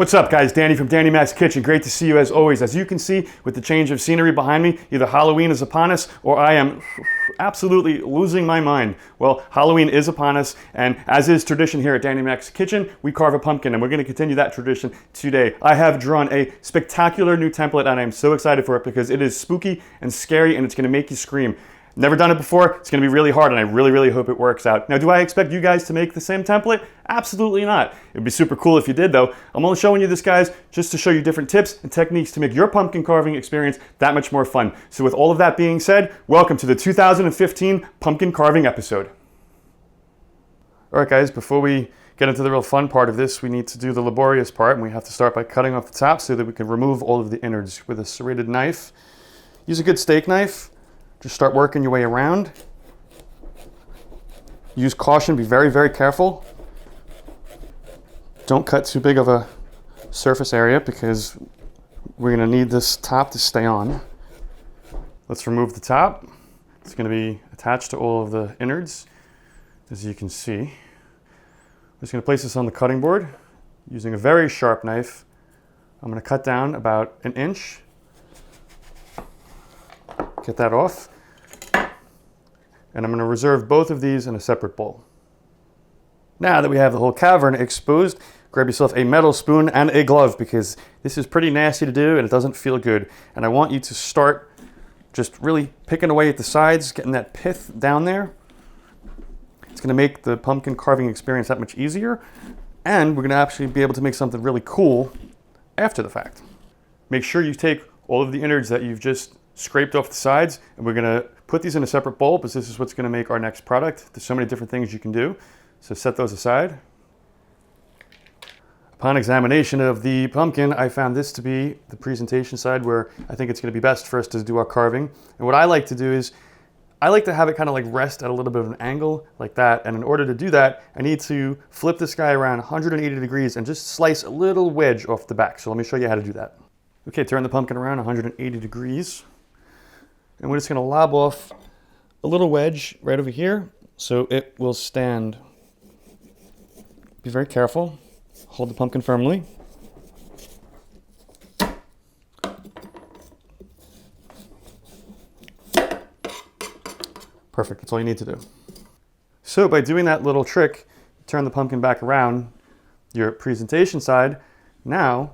What's up, guys? Danny from Danny Mac's Kitchen. Great to see you as always. As you can see with the change of scenery behind me, either Halloween is upon us or I am absolutely losing my mind. Well, Halloween is upon us, and as is tradition here at Danny Mac's Kitchen, we carve a pumpkin, and we're going to continue that tradition today. I have drawn a spectacular new template, and I'm so excited for it because it is spooky and scary, and it's going to make you scream. Never done it before, it's going to be really hard, and I really hope it works out. Now, do I expect you guys to make the same template? Absolutely not. It'd be super cool if you did, though. I'm only showing you this, guys, just to show you different tips and techniques to make your pumpkin carving experience that much more fun. So with all of that being said, welcome to the 2015 pumpkin carving episode. All right, guys, before we get into the real fun part of this, we need to do the laborious part, and we have to start by cutting off the top so that we can remove all of the innards with a serrated knife. Use a good steak knife. Just start working your way around. Use caution, be very careful. Don't cut too big of a surface area because we're gonna need this top to stay on. Let's remove the top. It's gonna be attached to all of the innards, as you can see. I'm just gonna place this on the cutting board using a very sharp knife. I'm gonna cut down about 1 inch. Get that off. And I'm going to reserve both of these in a separate bowl. Now that we have the whole cavern exposed, grab yourself a metal spoon and a glove because this is pretty nasty to do and it doesn't feel good. And I want you to start just really picking away at the sides, getting that pith down there. It's going to make the pumpkin carving experience that much easier. And we're going to actually be able to make something really cool after the fact. Make sure you take all of the innards that you've just scraped off the sides, and we're going to put these in a separate bowl because this is what's going to make our next product. There's so many different things you can do, so set those aside. Upon examination of the pumpkin, I found this to be the presentation side where I think it's going to be best for us to do our carving. And what I like to do is I like to have it kind of like rest at a little bit of an angle like that, and in order to do that I need to flip this guy around 180 degrees and just slice a little wedge off the back. So let me show you how to do that. Okay, turn the pumpkin around 180 degrees. And we're just going to lob off a little wedge right over here so it will stand. Be very careful. Hold the pumpkin firmly. Perfect, that's all you need to do. So by doing that little trick, turn the pumpkin back around, your presentation side, now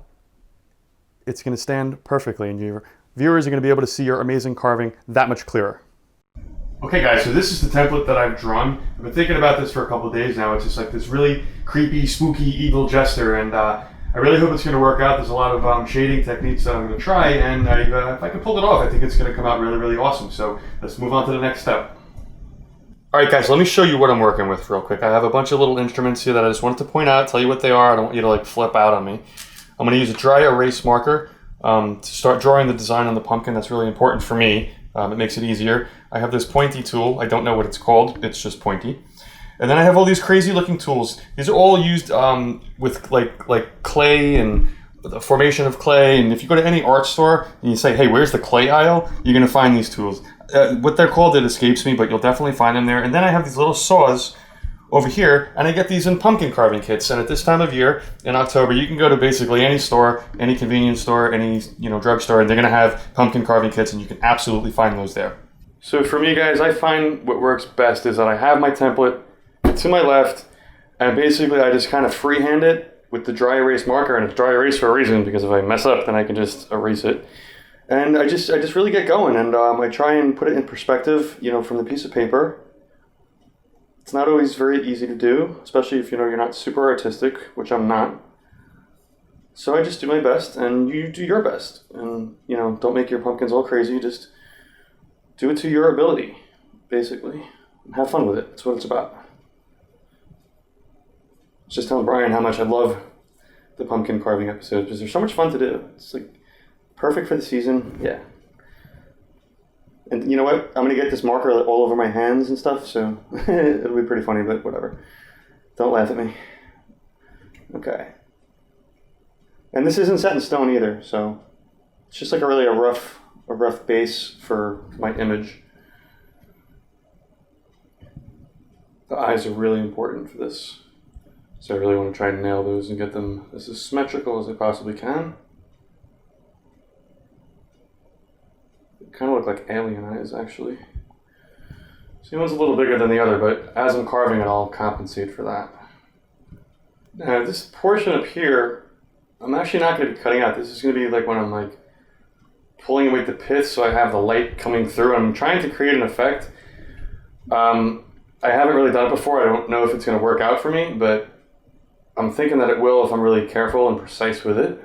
it's going to stand perfectly and your viewers are going to be able to see your amazing carving that much clearer. Okay guys, so this is the template that I've drawn. I've been thinking about this for a couple of days now. It's just like this really creepy, spooky, evil jester, and I really hope it's going to work out. There's a lot of shading techniques that I'm going to try, and if I can pull it off, I think it's going to come out really awesome. So let's move on to the next step. Alright guys, let me show you what I'm working with real quick. I have a bunch of little instruments here that I just wanted to point out, tell you what they are. I don't want you to like flip out on me. I'm going to use a dry erase marker to start drawing the design on the pumpkin. That's really important for me. It makes it easier. I have this pointy tool. I don't know what it's called. It's just pointy. And then I have all these crazy looking tools. These are all used with like clay and the formation of clay. And if you go to any art store and you say, hey, where's the clay aisle? You're going to find these tools. What they're called, it escapes me, but you'll definitely find them there. And then I have these little saws over here, and I get these in pumpkin carving kits. And at this time of year, in October, you can go to basically any store, any convenience store, any drugstore, and they're gonna have pumpkin carving kits, and you can absolutely find those there. So for me, guys, I find what works best is that I have my template to my left, and basically I just kind of freehand it with the dry erase marker, and it's dry erase for a reason, because if I mess up, then I can just erase it. And I just really get going, and I try and put it in perspective, from the piece of paper. It's not always very easy to do, especially if you're not super artistic, which I'm not. So I just do my best, and you do your best. And, don't make your pumpkins all crazy, just do it to your ability, basically. And have fun with it, that's what it's about. I was just telling Brian how much I love the pumpkin carving episodes, because they're so much fun to do. It's like perfect for the season, yeah. And you know what? I'm going to get this marker all over my hands and stuff, so it'll be pretty funny, but whatever. Don't laugh at me. Okay. And this isn't set in stone either, so it's just like a rough base for my image. The eyes are really important for this. So I really want to try and nail those and get them as symmetrical as I possibly can. They kind of look like alien eyes, actually. So one's a little bigger than the other, but as I'm carving it, I'll compensate for that. Now this portion up here, I'm actually not going to be cutting out. This is going to be like when I'm like pulling away the pith so I have the light coming through. I'm trying to create an effect. I haven't really done it before. I don't know if it's going to work out for me, but I'm thinking that it will if I'm really careful and precise with it.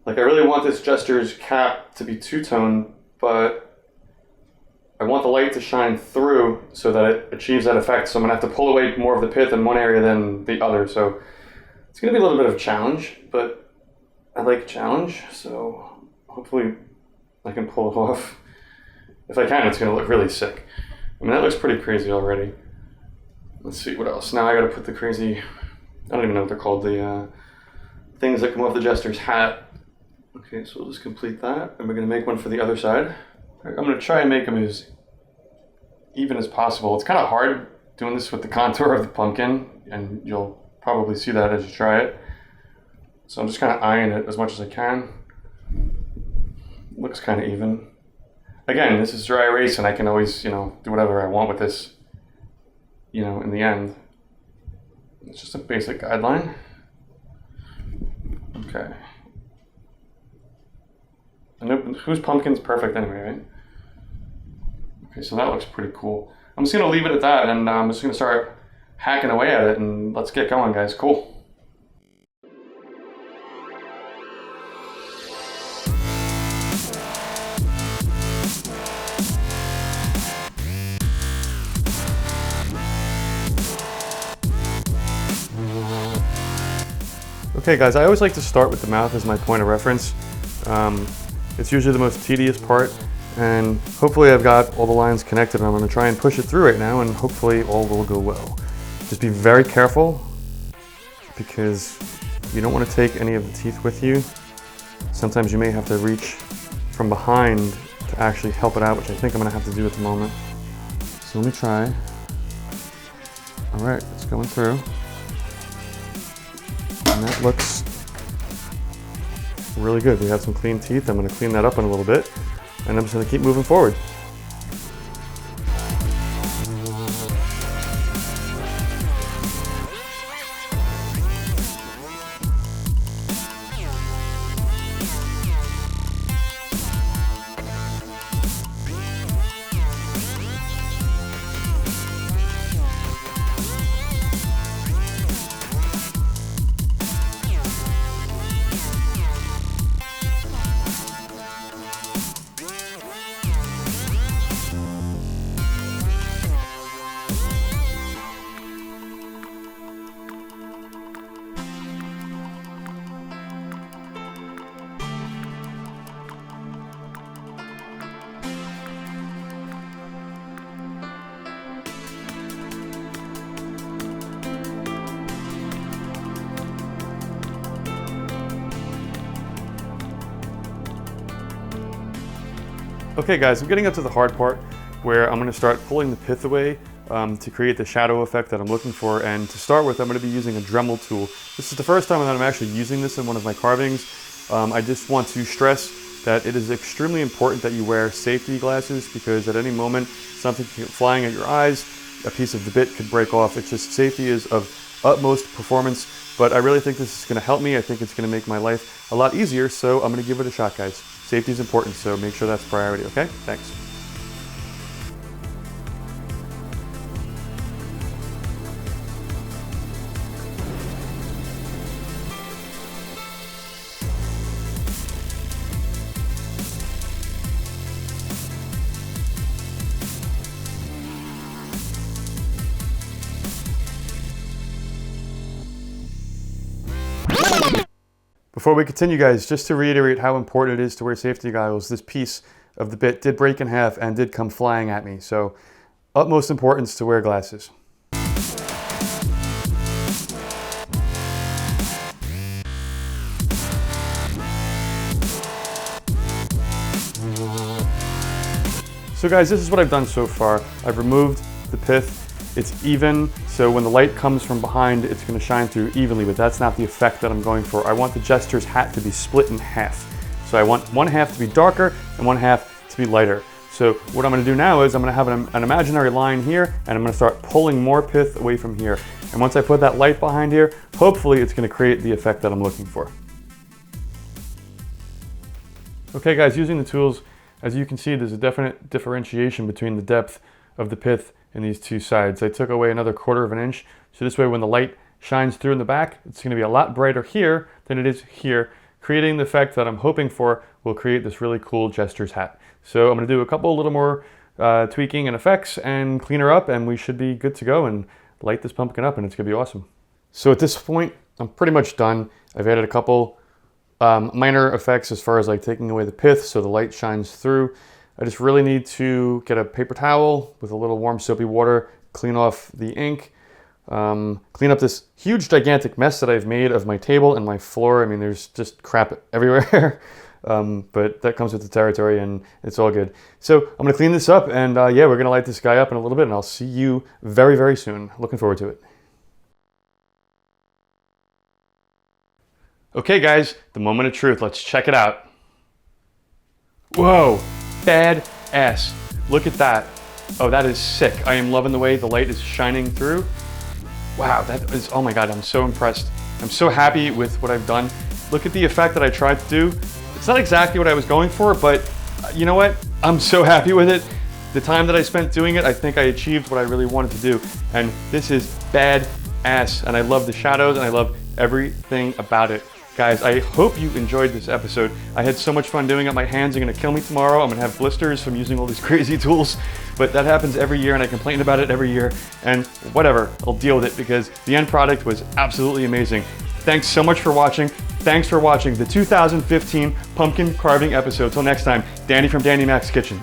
Like I really want this jester's cap to be two-tone, but I want the light to shine through so that it achieves that effect. So I'm going to have to pull away more of the pith in one area than the other. So it's going to be a little bit of a challenge, but I like a challenge. So hopefully I can pull it off. If I can, it's going to look really sick. I mean, that looks pretty crazy already. Let's see, what else? Now I got to put the crazy, I don't even know what they're called, the things that come off the jester's hat. Okay, so we'll just complete that, and we're going to make one for the other side. I'm going to try and make them as even as possible. It's kind of hard doing this with the contour of the pumpkin, and you'll probably see that as you try it. So I'm just kind of eyeing it as much as I can. Looks kind of even. Again, this is dry erase, and I can always, do whatever I want with this, in the end. It's just a basic guideline. Okay. And whose pumpkin's perfect anyway, right? Okay, so that looks pretty cool. I'm just going to leave it at that, and I'm just going to start hacking away at it, and let's get going, guys. Cool. Okay guys, I always like to start with the mouth as my point of reference. It's usually the most tedious part, and hopefully I've got all the lines connected, and I'm going to try and push it through right now, and hopefully all will go well. Just be very careful, because you don't want to take any of the teeth with you. Sometimes you may have to reach from behind to actually help it out, which I think I'm going to have to do at the moment. So let me try. All right, it's going through. And that looks really good. We have some clean teeth. I'm going to clean that up in a little bit, and I'm just going to keep moving forward. Okay guys, I'm getting up to the hard part where I'm going to start pulling the pith away to create the shadow effect that I'm looking for. And to start with, I'm going to be using a Dremel tool. This is the first time that I'm actually using this in one of my carvings. I just want to stress that it is extremely important that you wear safety glasses, because at any moment something can get flying at your eyes, a piece of the bit could break off. It's just, safety is of utmost performance, but I really think this is going to help me. I think it's going to make my life a lot easier, so I'm going to give it a shot, guys. Safety is important, so make sure that's priority, okay? Thanks. Before we continue, guys, just to reiterate how important it is to wear safety goggles, this piece of the bit did break in half and did come flying at me. So, utmost importance to wear glasses. So guys, this is what I've done so far. I've removed the pith, it's even, so when the light comes from behind, it's gonna shine through evenly, but that's not the effect that I'm going for. I want the jester's hat to be split in half. So I want one half to be darker and one half to be lighter. So what I'm gonna do now is I'm gonna have an imaginary line here, and I'm gonna start pulling more pith away from here. And once I put that light behind here, hopefully it's gonna create the effect that I'm looking for. Okay guys, using the tools, as you can see, there's a definite differentiation between the depth of the pith in these two sides. I took away another 1/4 inch, so this way when the light shines through in the back, it's gonna be a lot brighter here than it is here, creating the effect that I'm hoping for will create this really cool jester's hat. So I'm gonna do a couple little more tweaking and effects and clean her up, and we should be good to go and light this pumpkin up, and it's gonna be awesome. So at this point, I'm pretty much done. I've added a couple minor effects as far as like taking away the pith so the light shines through. I just really need to get a paper towel with a little warm soapy water, clean off the ink, clean up this huge gigantic mess that I've made of my table and my floor. I mean, there's just crap everywhere. But that comes with the territory and it's all good. So I'm gonna clean this up, and yeah, we're gonna light this guy up in a little bit, and I'll see you very, very soon. Looking forward to it. Okay guys, the moment of truth, let's check it out. Whoa, bad ass. Look at that. Oh, that is sick. I am loving the way the light is shining through. Wow, that is, oh my God, I'm so impressed. I'm so happy with what I've done. Look at the effect that I tried to do. It's not exactly what I was going for, but you know what? I'm so happy with it. The time that I spent doing it, I think I achieved what I really wanted to do. And this is bad ass. And I love the shadows and I love everything about it. Guys, I hope you enjoyed this episode. I had so much fun doing it. My hands are gonna kill me tomorrow. I'm gonna have blisters from using all these crazy tools, but that happens every year and I complain about it every year, and whatever, I'll deal with it because the end product was absolutely amazing. Thanks so much for watching. Thanks for watching the 2015 pumpkin carving episode. Till next time, Danny from Danny Mac's Kitchen.